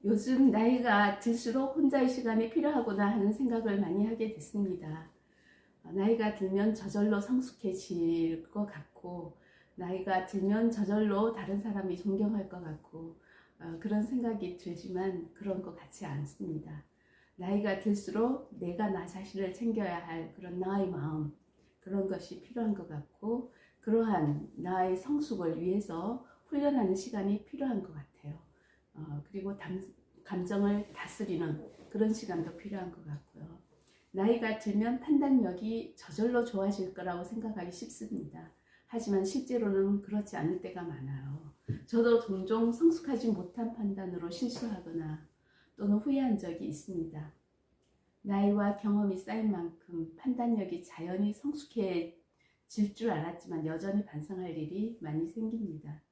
요즘 나이가 들수록 혼자의 시간이 필요하구나 하는 생각을 많이 하게 됐습니다. 나이가 들면 저절로 성숙해질 것 같고, 나이가 들면 저절로 다른 사람이 존경할 것 같고, 그런 생각이 들지만 그런 것 같지 않습니다. 나이가 들수록 내가 나 자신을 챙겨야 할 그런 나의 마음, 그런 것이 필요한 것 같고, 그러한 나의 성숙을 위해서 훈련하는 시간이 필요한 것 같아요. 그리고 감정을 다스리는 그런 시간도 필요한 것 같고요. 나이가 들면 판단력이 저절로 좋아질 거라고 생각하기 쉽습니다. 하지만 실제로는 그렇지 않을 때가 많아요. 저도 종종 성숙하지 못한 판단으로 실수하거나 또는 후회한 적이 있습니다. 나이와 경험이 쌓인 만큼 판단력이 자연히 성숙해질 줄 알았지만 여전히 반성할 일이 많이 생깁니다.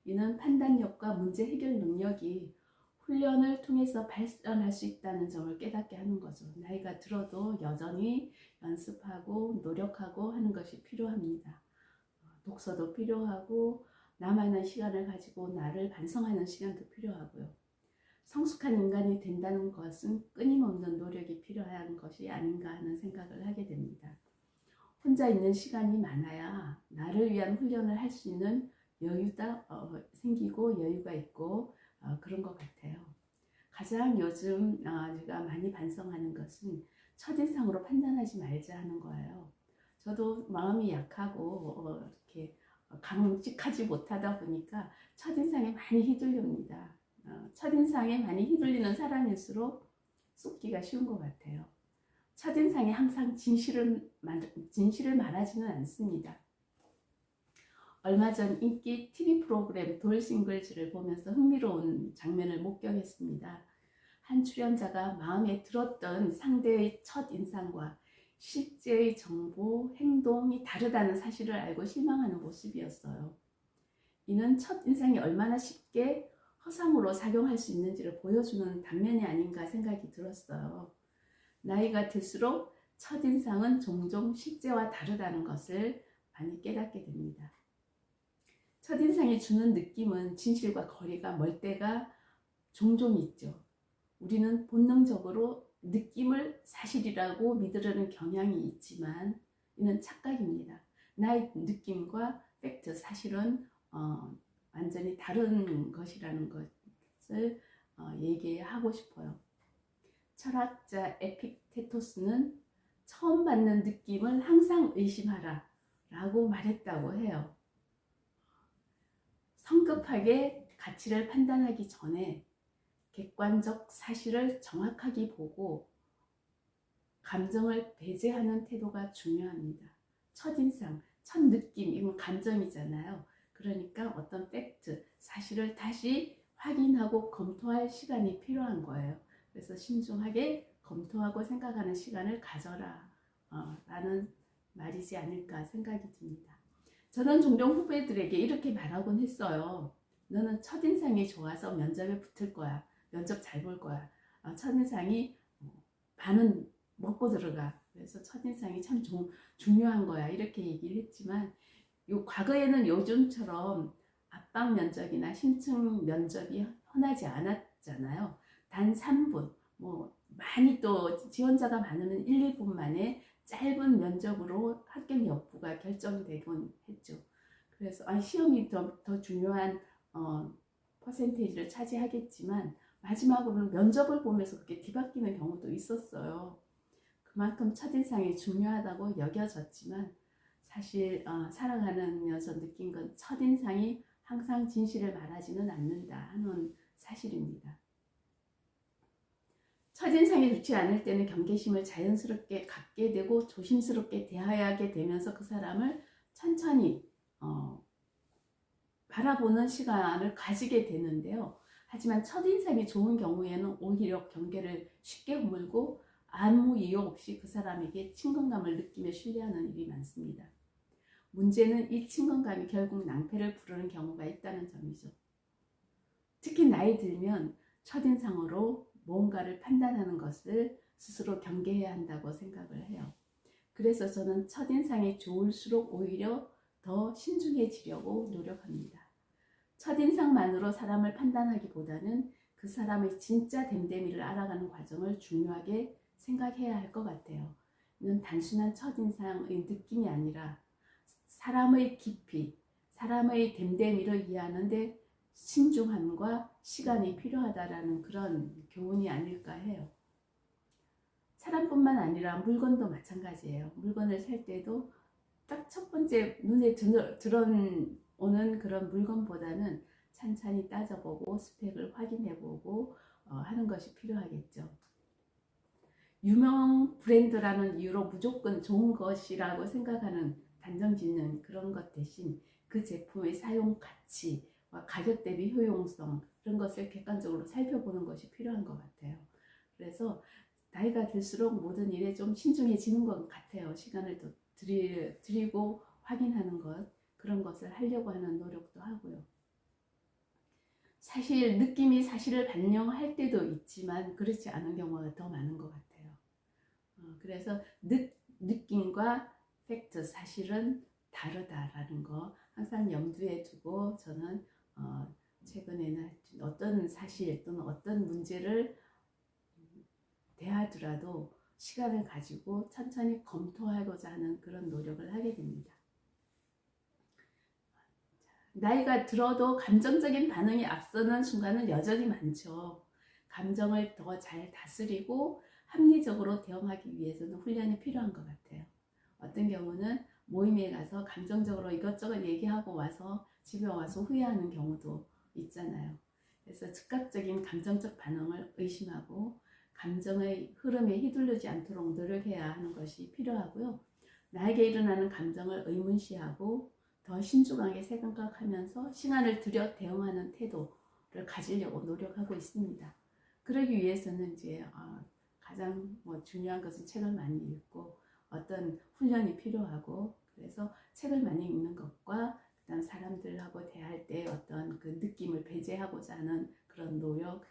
이는 판단력과 문제 해결 능력이 훈련을 통해서 발전할 수 있다는 점을 깨닫게 하는 거죠. 나이가 들어도 여전히 연습하고 노력하고 하는 것이 필요합니다. 독서도 필요하고 나만의 시간을 가지고 나를 반성하는 시간도 필요하고요. 성숙한 인간이 된다는 것은 끊임없는 노력이 필요한 것이 아닌가 하는 생각을 하게 됩니다. 혼자 있는 시간이 많아야 나를 위한 훈련을 할 수 있는 여유가 생기고 여유가 있고 그런 것 같아요. 가장 요즘 제가 많이 반성하는 것은 첫인상으로 판단하지 말자 하는 거예요. 저도 마음이 약하고 이렇게 강직하지 못하다 보니까 첫인상에 많이 휘둘립니다. 첫인상에 많이 휘둘리는 사람일수록 쏟기가 쉬운 것 같아요. 첫인상에 항상 진실을 말하지는 않습니다. 얼마 전 인기 TV 프로그램 돌싱글즈를 보면서 흥미로운 장면을 목격했습니다. 한 출연자가 마음에 들었던 상대의 첫인상과 실제의 정보, 행동이 다르다는 사실을 알고 실망하는 모습이었어요. 이는 첫인상이 얼마나 쉽게 허상으로 작용할 수 있는지를 보여주는 단면이 아닌가 생각이 들었어요. 나이가 들수록 첫인상은 종종 실제와 다르다는 것을 많이 깨닫게 됩니다. 첫인상이 주는 느낌은 진실과 거리가 멀 때가 종종 있죠. 우리는 본능적으로 느낌을 사실이라고 믿으려는 경향이 있지만 이는 착각입니다. 나의 느낌과 팩트, 사실은 완전히 다른 것이라는 것을 얘기하고 싶어요. 철학자 에픽테토스는 처음 받는 느낌을 항상 의심하라 라고 말했다고 해요. 성급하게 가치를 판단하기 전에 객관적 사실을 정확하게 보고 감정을 배제하는 태도가 중요합니다. 첫인상, 첫 느낌, 이건 감정이잖아요. 그러니까 어떤 팩트, 사실을 다시 확인하고 검토할 시간이 필요한 거예요. 그래서 신중하게 검토하고 생각하는 시간을 가져라 라는 말이지 않을까 생각이 듭니다. 저는 종종 후배들에게 이렇게 말하곤 했어요. 너는 첫인상이 좋아서 면접에 붙을 거야. 면접 잘 볼 거야. 첫인상이 반은 먹고 들어가. 그래서 첫인상이 참 중요한 거야. 이렇게 얘기를 했지만 과거에는 요즘처럼 압박 면접이나 신청 면접이 흔하지 않았잖아요. 단 3분, 많이 또 지원자가 많으면 1, 2분 만에 짧은 면접으로 합격 여부가 결정되곤 했죠. 그래서 시험이 더 중요한 퍼센테이지를 차지하겠지만 마지막으로는 면접을 보면서 그렇게 뒤바뀌는 경우도 있었어요. 그만큼 첫인상이 중요하다고 여겨졌지만 사실 살아가면서 느낀 건 첫인상이 항상 진실을 말하지는 않는다 하는 사실입니다. 첫인상이 좋지 않을 때는 경계심을 자연스럽게 갖게 되고 조심스럽게 대하게 되면서 그 사람을 천천히 바라보는 시간을 가지게 되는데요. 하지만 첫인상이 좋은 경우에는 오히려 경계를 쉽게 허물고 아무 이유 없이 그 사람에게 친근감을 느끼며 신뢰하는 일이 많습니다. 문제는 이 친근감이 결국 낭패를 부르는 경우가 있다는 점이죠. 특히 나이 들면 첫인상으로 뭔가를 판단하는 것을 스스로 경계해야 한다고 생각을 해요. 그래서 저는 첫인상이 좋을수록 오히려 더 신중해지려고 노력합니다. 첫인상만으로 사람을 판단하기보다는 그 그 사람의 진짜 됨됨이를 알아가는 과정을 중요하게 생각해야 할 것 같아요. 이는 단순한 첫인상의 느낌이 아니라 사람의 깊이, 사람의 됨됨이를 이해하는데 신중함과 시간이 필요하다라는 그런 교훈이 아닐까 해요. 사람뿐만 아니라 물건도 마찬가지예요. 물건을 살 때도 딱 첫 번째 눈에 들어오는 그런 물건보다는 찬찬히 따져보고 스펙을 확인해보고 하는 것이 필요하겠죠. 유명 브랜드라는 이유로 무조건 좋은 것이라고 생각하는 단정 짓는 그런 것 대신 그 제품의 사용 가치와 가격 대비 효용성 그런 것을 객관적으로 살펴보는 것이 필요한 것 같아요. 그래서 나이가 들수록 모든 일에 좀 신중해지는 것 같아요. 시간을 더 드리고 확인하는 것, 그런 것을 하려고 하는 노력도 하고요. 사실 느낌이 사실을 반영할 때도 있지만 그렇지 않은 경우가 더 많은 것 같아요. 그래서 느낌과 팩트, 사실은 다르다라는 거 항상 염두에 두고 저는 최근에는 어떤 사실 또는 어떤 문제를 대하더라도 시간을 가지고 천천히 검토하고자 하는 그런 노력을 하게 됩니다. 나이가 들어도 감정적인 반응이 앞서는 순간은 여전히 많죠. 감정을 더 잘 다스리고 합리적으로 대응하기 위해서는 훈련이 필요한 것 같아요. 어떤 경우는 모임에 가서 감정적으로 이것저것 얘기하고 와서 집에 와서 후회하는 경우도 있잖아요. 그래서 즉각적인 감정적 반응을 의심하고 감정의 흐름에 휘둘리지 않도록 노력해야 하는 것이 필요하고요. 나에게 일어나는 감정을 의문시하고 더 신중하게 생각하면서 시간을 들여 대응하는 태도를 가지려고 노력하고 있습니다. 그러기 위해서는 이제 가장 중요한 것은 책을 많이 읽고 어떤 훈련이 필요하고, 그래서 책을 많이 읽는 것과 그다음 사람들하고 대할 때 어떤 그 느낌을 배제하고자 하는 그런 노력,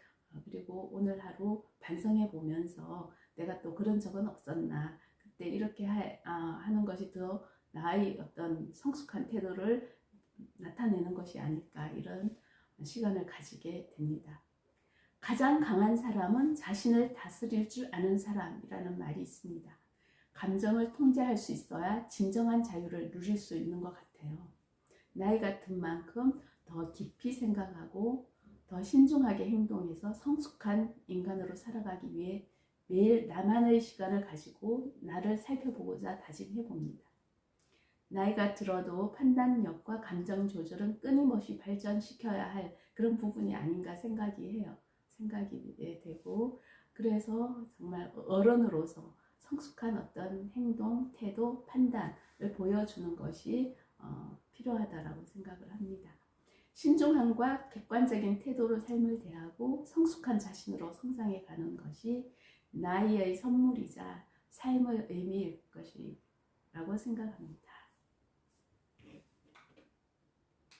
그리고 오늘 하루 반성해 보면서 내가 또 그런 적은 없었나, 그때 이렇게 하는 것이 더 나의 어떤 성숙한 태도를 나타내는 것이 아닐까, 이런 시간을 가지게 됩니다. 가장 강한 사람은 자신을 다스릴 줄 아는 사람이라는 말이 있습니다. 감정을 통제할 수 있어야 진정한 자유를 누릴 수 있는 것 같아요. 나이가 든 만큼 더 깊이 생각하고 더 신중하게 행동해서 성숙한 인간으로 살아가기 위해 매일 나만의 시간을 가지고 나를 살펴보고자 다짐해 봅니다. 나이가 들어도 판단력과 감정 조절은 끊임없이 발전시켜야 할 그런 부분이 아닌가 생각이 되고, 그래서 정말 어른으로서 성숙한 어떤 행동, 태도, 판단을 보여주는 것이 필요하다라고 생각을 합니다. 신중함과 객관적인 태도로 삶을 대하고 성숙한 자신으로 성장해 가는 것이 나이의 선물이자 삶의 의미일 것이라고 생각합니다.